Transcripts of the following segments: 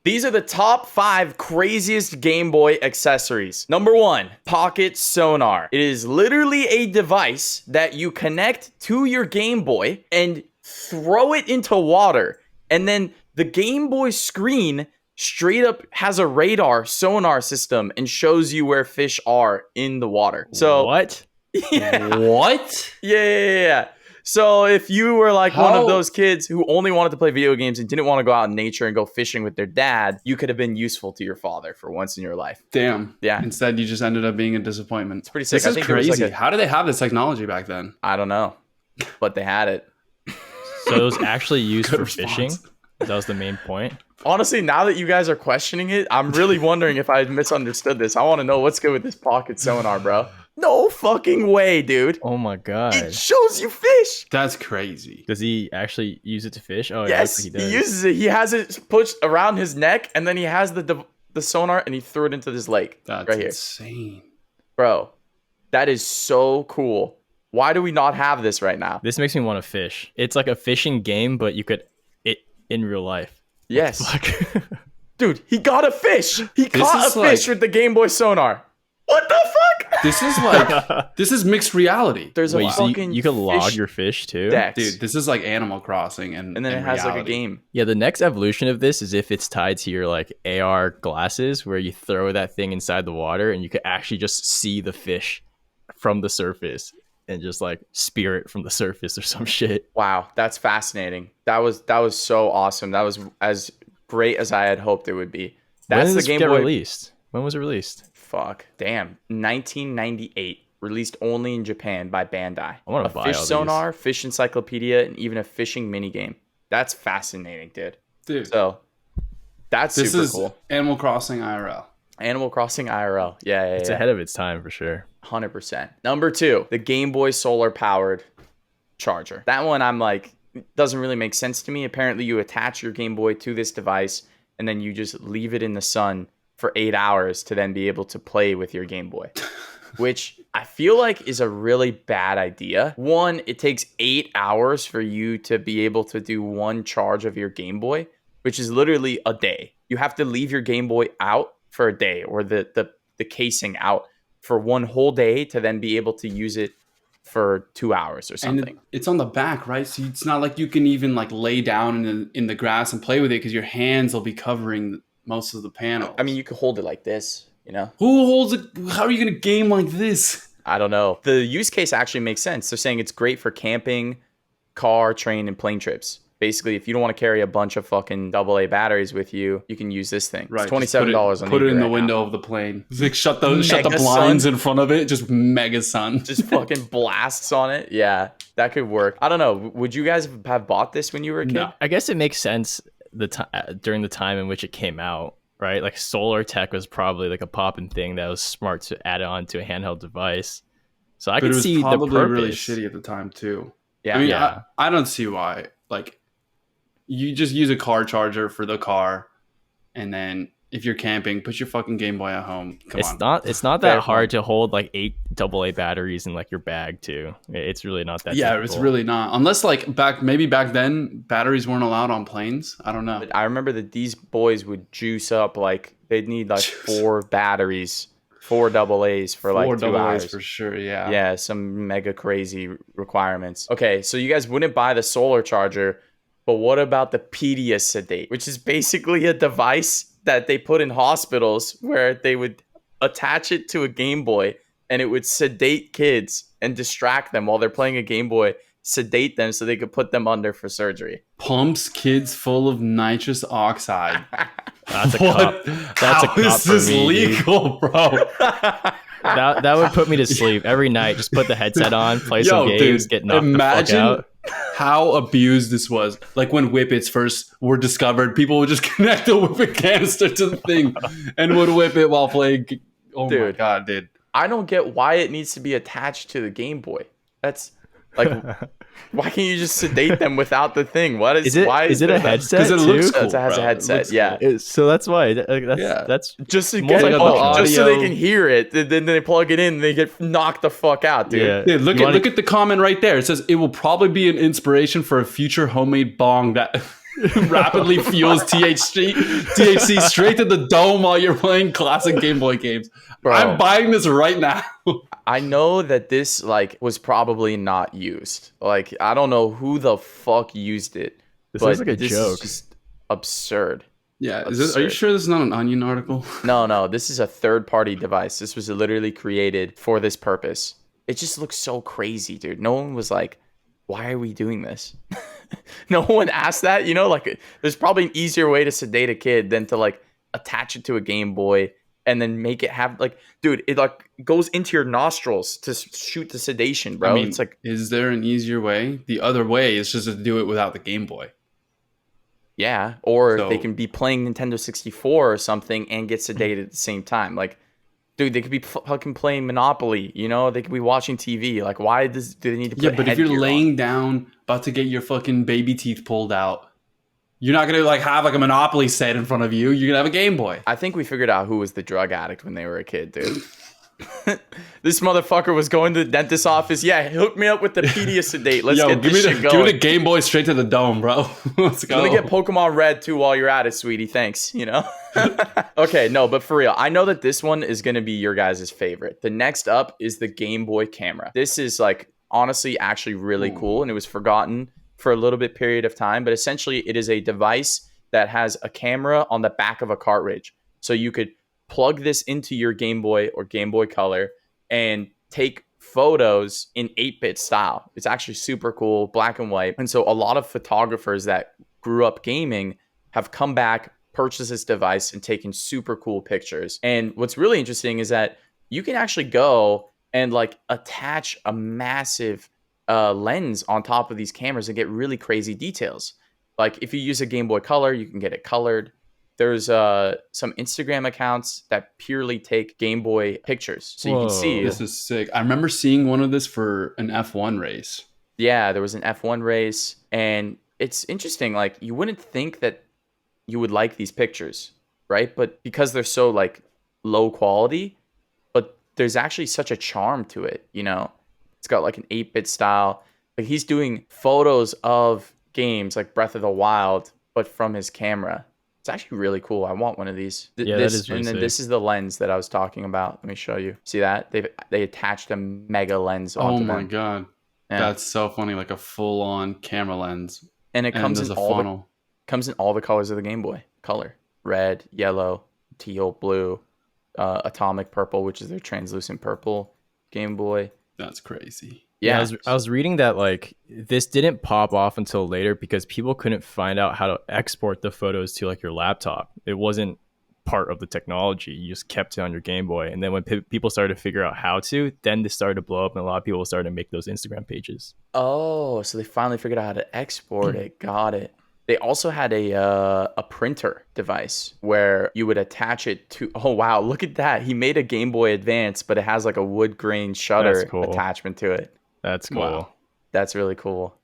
These are the top 5 craziest Game Boy accessories. Number 1, pocket sonar. It is literally a device that you connect to your Game Boy and throw it into water. And then the Game Boy screen straight up has a radar sonar system and shows you where fish are in the water. So what? Yeah. What? Yeah. So if you were like one of those kids who only wanted to play video games and didn't want to go out in nature and go fishing with their dad, you could have been useful to your father for once in your life. Damn. Yeah. Instead, you just ended up being a disappointment. It's pretty sick. This is crazy. How did they have this technology back then? I don't know, but they had it. So it was actually used for response. fishing? That was the main point? Honestly, now that you guys are questioning it, I'm really wondering if I misunderstood this. I want to know what's good with this pocket sonar, bro. No fucking way, dude. Oh my god. It shows you fish. That's crazy. Does he actually use it to fish? Oh, Yes, he he does. uses it. He has it pushed around his neck, and then he has the sonar, and he threw it into this lake. That's right here. insane. Bro, that is so cool. Why do we not have this right now? This makes me want to fish. It's like a fishing game, but you could it in real life. Yes. Fuck. Dude, he got a fish. He caught a is fish like- with the Game Boy sonar. What the fuck? This is like this is mixed reality. There's Wait, a so fucking you can log fish your fish too? Dex. Dude, this is like Animal Crossing and And then it has like a game. Yeah, the next evolution of this is if it's tied to your like AR glasses where you throw that thing inside the water and you could actually just see the fish from the surface and just like spear it from the surface or some shit. Wow, that's fascinating. That was so awesome. That was as great as I had hoped it would be. When That's did the this Game get Boy. released? When was it released? Fuck. Damn. 1998. Released only in Japan by Bandai. I wanna a buy fish all these. sonar, fish encyclopedia, and even a fishing minigame. That's fascinating, dude. Dude, So that's this super is cool. Animal Crossing IRL. Animal Crossing IRL. Yeah. It's ahead of its time for sure. 100%. Number 2, the Game Boy solar powered charger. That one I'm like, doesn't really make sense to me. Apparently you attach your Game Boy to this device and then you just leave it in the sun for 8 hours to then be able to play with your Game Boy, which I feel like is a really bad idea. One, it takes 8 hours for you to be able to do one charge of your Game Boy, which is literally a day. You have to leave your Game Boy out for a day, or the casing out for one whole day to then be able to use it for 2 hours or something. And it's on the back, right? So it's not like you can even like lay down in the grass and play with it because your hands will be covering most of the panels. I mean, you could hold it like this, you know? who holds it? How are you going to game like this? I don't know. The use case actually makes sense. They're saying it's great for camping, car, train, and plane trips. Basically, if you don't want to carry a bunch of fucking AA batteries with you, you can use this thing. Right, It's $27 on Put it in eBay the right window now. of the plane. It's like shut the Mega blinds sun. in front of it. Just mega sun. Just fucking blasts on it. Yeah, that could work. I don't know. Would you guys have bought this when you were a kid? No. I guess it makes sense during the time in which it came out, right? Like solar tech was probably like a poppin' thing that was smart to add on to a handheld device. So I But could it was see the probably purpose. really shitty at the time too. Yeah. I mean, yeah. I don't see why. Like, you just use a car charger for the car, and then if you're camping, put your fucking Game Boy at home. Come on. It's not Fair that hard to hold like 8 AA batteries in like your bag too. It's really not that. Yeah, difficult. it's really not. Unless like back then, batteries weren't allowed on planes. I don't know. But I remember that these boys would juice up like they'd need like 4 batteries, 4 AA's for like 4 2 AA's hours. for sure. Yeah. Yeah, some mega crazy requirements. Okay, so you guys wouldn't buy the solar charger, but what about the Pedia Sedate, which is basically a device that they put in hospitals where they would attach it to a Game Boy and it would sedate kids and distract them while they're playing a Game Boy, sedate them so they could put them under for surgery. Pumps kids full of nitrous oxide. That's a What? cop. That's How a cop is for this me, dude. legal, bro? That would put me to sleep every night. Just put the headset on, play some Yo, games, dude, get knocked imagine the fuck out. how abused this was. Like when Whippets first were discovered, people would just connect a Whippet canister to the thing and would whip it while playing. Oh my Dude. god, dude. I don't get why it needs to be attached to the Game Boy. That's like, why can't you just sedate them without the thing? What is Is is it a that- headset 'Cause it looks too? cool. It has a bro. It headset, looks yeah. cool. So that's why. That's Yeah. that's Just to More get like the just so they audio. can hear it. Then they plug it in and they get knocked the fuck out, dude. yeah. Dude, look You at wanna- look at the comment right there. It says it will probably be an inspiration for a future homemade bong that rapidly fuels THC straight to the dome while you're playing classic Game Boy games. Bro. I'm buying this right now. I know that this like was probably not used. Like I don't know who the fuck used it. This but looks like a this joke. is just absurd. Yeah, are you sure this is not an Onion article? No, this is a third-party device. This was literally created for this purpose. It just looks so crazy, dude. No one was like, why are we doing this? No one asked that, you know, like there's probably an easier way to sedate a kid than to like attach it to a Game Boy and then make it have like, dude, it like goes into your nostrils to shoot the sedation, bro. I mean, it's like, is there an easier way? The other way is just to do it without the Game Boy. yeah, or So- they can be playing Nintendo 64 or something and get sedated at the same time. Like, dude, they could be fucking playing Monopoly, you know? They could be watching TV. Like, why do they need to put Yeah, but if you're headgear laying on? down, about to get your fucking baby teeth pulled out, you're not gonna like have like a Monopoly set in front of you. You're gonna have a Game Boy. I think we figured out who was the drug addict when they were a kid, dude. This motherfucker was going to the dentist's office. Yeah, hook me up with the Pediasedate. Let's get this shit give going. me the Game Boy straight to the dome, bro. Let's go. Let me get Pokemon Red too while you're at it, sweetie. Thanks, you know? Okay, no, but for real, I know that this one is going to be your guys' favorite. The next up is the Game Boy camera. This is like honestly actually really cool, and it was forgotten for a little bit period of time, but essentially it is a device that has a camera on the back of a cartridge. So you could plug this into your Game Boy or Game Boy Color and take photos in 8-bit style. It's actually super cool, black and white. And so a lot of photographers that grew up gaming have come back, purchased this device, and taken super cool pictures. And what's really interesting is that you can actually go and like attach a massive lens on top of these cameras and get really crazy details. Like if you use a Game Boy Color, you can get it colored. There's some Instagram accounts that purely take Game Boy pictures. So you can see. This is sick. I remember seeing one of this for an F1 race. Yeah, there was an F1 race. And it's interesting. Like you wouldn't think that you would like these pictures, right? But because they're so like low quality, but there's actually such a charm to it, you know? It's got like an 8-bit style. Like he's doing photos of games like Breath of the Wild, but from his camera. It's actually really cool. I want one of these. Yeah, this, that is really and then sick. this is the lens that I was talking about. Let me show you. See that? They attached a mega lens onto Oh my them. god. Yeah. That's so funny. Like a full-on camera lens. And it And comes there's in a all funnel. comes in all the colors of the Game Boy color: red, yellow, teal, blue, atomic purple, which is their translucent purple Game Boy. That's crazy. Yeah, I was reading that like this didn't pop off until later because people couldn't find out how to export the photos to like your laptop. It wasn't part of the technology. You just kept it on your Game Boy, and then when people started to figure out how to, then this started to blow up, and a lot of people started to make those Instagram pages. Oh, so they finally figured out how to export it. Got it. They also had a printer device where you would attach it to. Oh wow, look at that! He made a Game Boy Advance, but it has like a wood grain shutter That's cool. attachment to it. That's cool. Wow. That's really cool.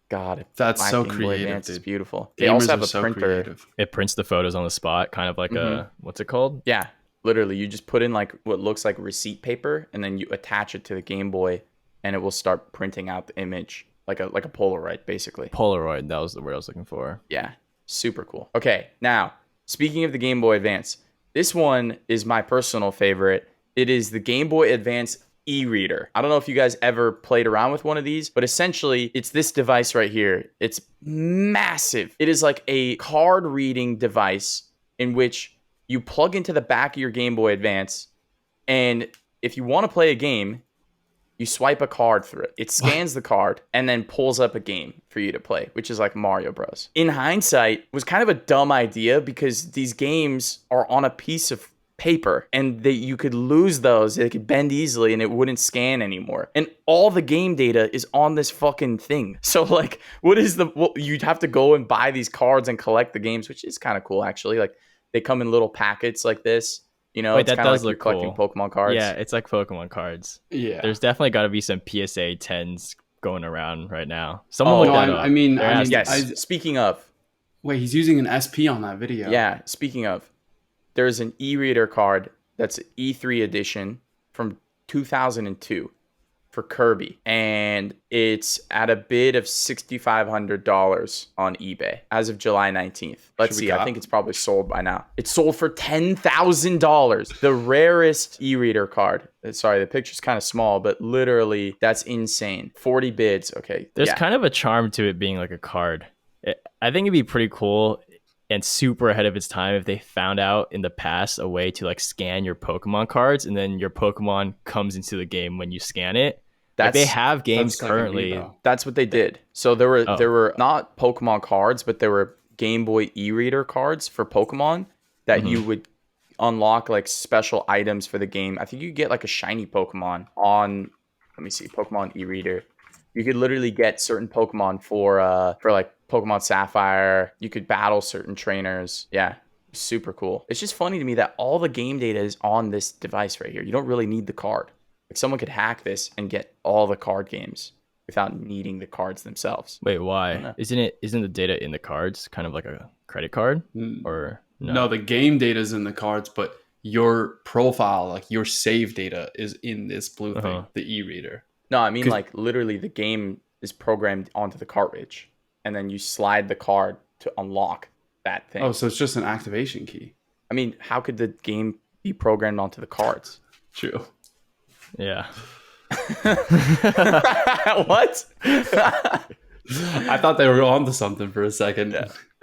God, That's my so Game Boy creative, Advance is dude. beautiful. They Gamers also have are a so printer. creative. It prints the photos on the spot, kind of like a what's it called? Yeah, literally, you just put in like what looks like receipt paper, and then you attach it to the Game Boy, and it will start printing out the image like a Polaroid, basically. Polaroid. That was the word I was looking for. Yeah, super cool. Okay, now speaking of the Game Boy Advance, this one is my personal favorite. It is the Game Boy Advance e-reader. I don't know if you guys ever played around with one of these, but essentially it's this device right here. It's massive. It is like a card reading device in which you plug into the back of your Game Boy Advance, and if you want to play a game, you swipe a card through it. It scans the card and then pulls up a game for you to play, which is like Mario Bros. In hindsight, it was kind of a dumb idea because these games are on a piece of paper and you could lose those. They could bend easily and it wouldn't scan anymore. And all the game data is on this fucking thing. So like, you'd have to go and buy these cards and collect the games, which is kind of cool actually. Like they come in little packets like this. You know, Wait, it's that kind of does like you're look collecting Pokemon cards. Yeah, it's like Pokemon cards. Yeah. There's definitely got to be some PSA 10s going around right now. Someone Oh, look no, that I- up. I mean- There I has mean, to be. Yes. Speaking of, Wait, he's using an SP on that video. yeah, speaking of, there's an e-reader card that's E3 edition from 2002. for Kirby, and it's at a bid of $6,500 on eBay as of July 19th. Let's see. I think it's probably sold by now. It's sold for $10,000. The rarest e-reader card. Sorry, the picture's kind of small, but literally that's insane. 40 bids. Okay. There's kind of a charm to it being like a card. I think it'd be pretty cool and super ahead of its time if they found out in the past a way to like scan your Pokemon cards, and then your Pokemon comes into the game when you scan it. Like they have games currently. That's what they did. So there were not Pokemon cards, but there were Game Boy e-reader cards for Pokemon that you would unlock like special items for the game. I think you get like a shiny Pokemon on, let me see, Pokemon e-reader. You could literally get certain Pokemon for like Pokemon Sapphire. You could battle certain trainers. Yeah, super cool. It's just funny to me that all the game data is on this device right here. You don't really need the card. Like someone could hack this and get all the card games without needing the cards themselves. Wait, why? Isn't the data in the cards kind of like a credit card? Or no, the game data is in the cards, but your profile, like your save data, is in this blue thing, the e-reader. No, I mean like literally the game is programmed onto the cartridge, and then you slide the card to unlock that thing. Oh, so it's just an activation key. I mean, how could the game be programmed onto the cards? True. Yeah. What? I thought they were onto something for a second. Yeah.